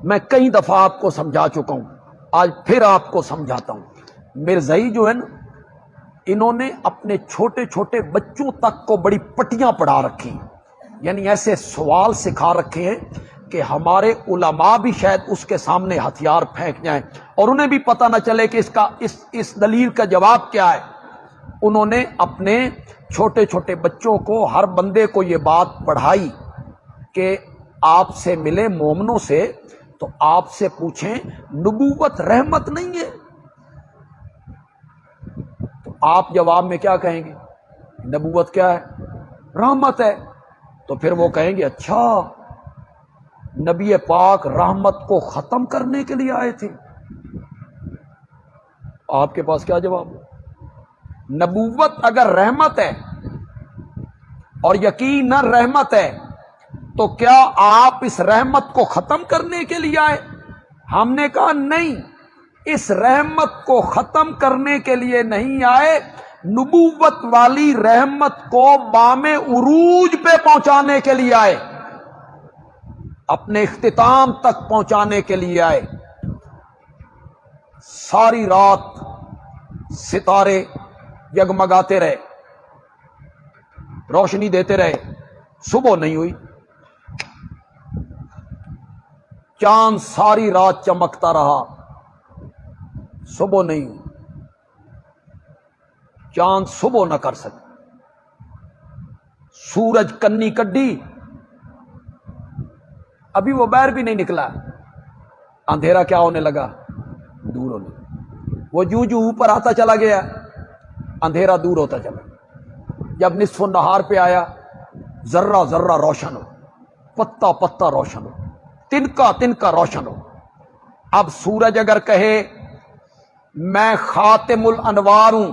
میں کئی دفعہ آپ کو سمجھا چکا ہوں، آج پھر آپ کو سمجھاتا ہوں۔ مرزائی جو ہے نا، انہوں نے اپنے چھوٹے چھوٹے بچوں تک کو بڑی پٹیاں پڑھا رکھی، یعنی ایسے سوال سکھا رکھے ہیں کہ ہمارے علماء بھی شاید اس کے سامنے ہتھیار پھینک جائیں اور انہیں بھی پتہ نہ چلے کہ اس دلیل کا جواب کیا ہے۔ انہوں نے اپنے چھوٹے چھوٹے بچوں کو، ہر بندے کو یہ بات پڑھائی کہ آپ سے ملے مومنوں سے تو آپ سے پوچھیں نبوت رحمت نہیں ہے؟ تو آپ جواب میں کیا کہیں گے؟ نبوت کیا ہے؟ رحمت ہے۔ تو پھر وہ کہیں گے اچھا نبی پاک رحمت کو ختم کرنے کے لیے آئے تھے؟ آپ کے پاس کیا جواب ہے؟ نبوت اگر رحمت ہے اور یقیناً رحمت ہے تو کیا آپ اس رحمت کو ختم کرنے کے لیے آئے؟ ہم نے کہا نہیں، اس رحمت کو ختم کرنے کے لیے نہیں آئے، نبوت والی رحمت کو بام عروج پہ پہنچانے کے لیے آئے، اپنے اختتام تک پہنچانے کے لیے آئے۔ ساری رات ستارے جگمگاتے رہے، روشنی دیتے رہے، صبح نہیں ہوئی۔ چاند ساری رات چمکتا رہا، صبح نہیں ہوئی۔ چاند صبح نہ کر سکے، سورج کنی کڈی، ابھی وہ باہر بھی نہیں نکلا، اندھیرا کیا ہونے لگا؟ دور ہونے لگا۔ وہ جو اوپر آتا چلا گیا، اندھیرا دور ہوتا چلا گیا۔ جب نصف النہار پہ آیا، ذرہ ذرہ روشن ہو، پتا پتا روشن ہو، تنکا تنکا روشن ہو۔ اب سورج اگر کہے میں خاتم الانوار ہوں،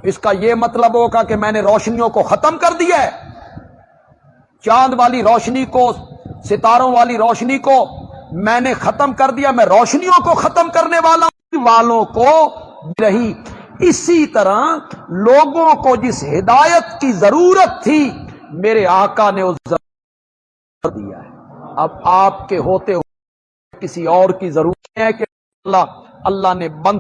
اس کا یہ مطلب ہوگا کہ میں نے روشنیوں کو ختم کر دیا ہے، چاند والی روشنی کو، ستاروں والی روشنی کو میں نے ختم کر دیا، میں روشنیوں کو ختم کرنے والوں کو رہی۔ اسی طرح لوگوں کو جس ہدایت کی ضرورت تھی میرے آقا نے اس ضرورت دیا ہے۔ اب آپ کے ہوتے ہوئے کسی اور کی ضرورت ہے کہ اللہ نے بند